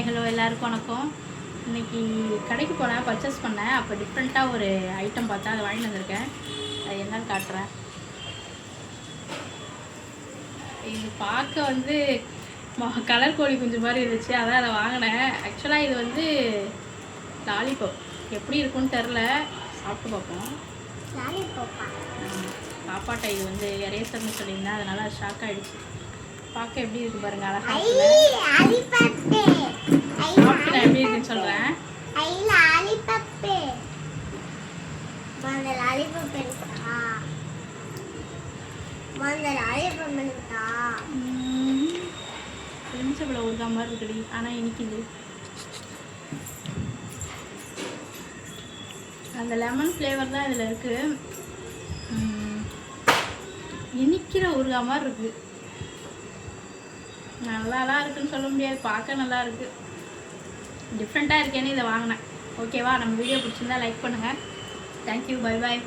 Hello எல்லாருக்கும் வணக்கம். இன்றைக்கி கடைக்கு போனேன், பர்ச்சேஸ் பண்ணேன். அப்போ டிஃப்ரெண்ட்டாக ஒரு ஐட்டம் பார்த்தா அதை வாங்கிட்டு வந்திருக்கேன். அது என்னன்னு காட்டுறேன். இது பார்க்க வந்து கலர் கோழி குஞ்சு மாதிரி இருந்துச்சு, அதான் அதை வாங்கினேன். ஆக்சுவலாக இது வந்து லாலிபாப். எப்படி இருக்குன்னு தெரில, சாப்பிட்டு பார்ப்போம். பாப்பாட்ட இது வந்து எரேசர்னு சொல்லியிருந்தேன், அதனால ஷாக் ஆகிடுச்சு. பார்க்க எப்படி இருக்கு பாருங்க, அழகா எப்படி இருக்குன்னு சொல்றேன். எலுமிச்சம்பழ ஊறுகாய் மாதிரி இருக்குடி, ஆனா இனிக்குது. அந்த லெமன் ஃப்ளேவர் தான் இதில் இருக்கு. இனிக்கிற ஊறுகாய் மாதிரி இருக்கு. நல்லாலாம் இருக்குன்னு சொல்ல முடியாது, பார்க்க நல்லா இருக்கு. டிஃப்ரெண்ட்டாக இருக்கேன்னு இதை வாங்கினேன். ஓகேவா? நம்ம வீடியோ பிடிச்சிருந்தா லைக் பண்ணுங்கள். Thank you, bye bye.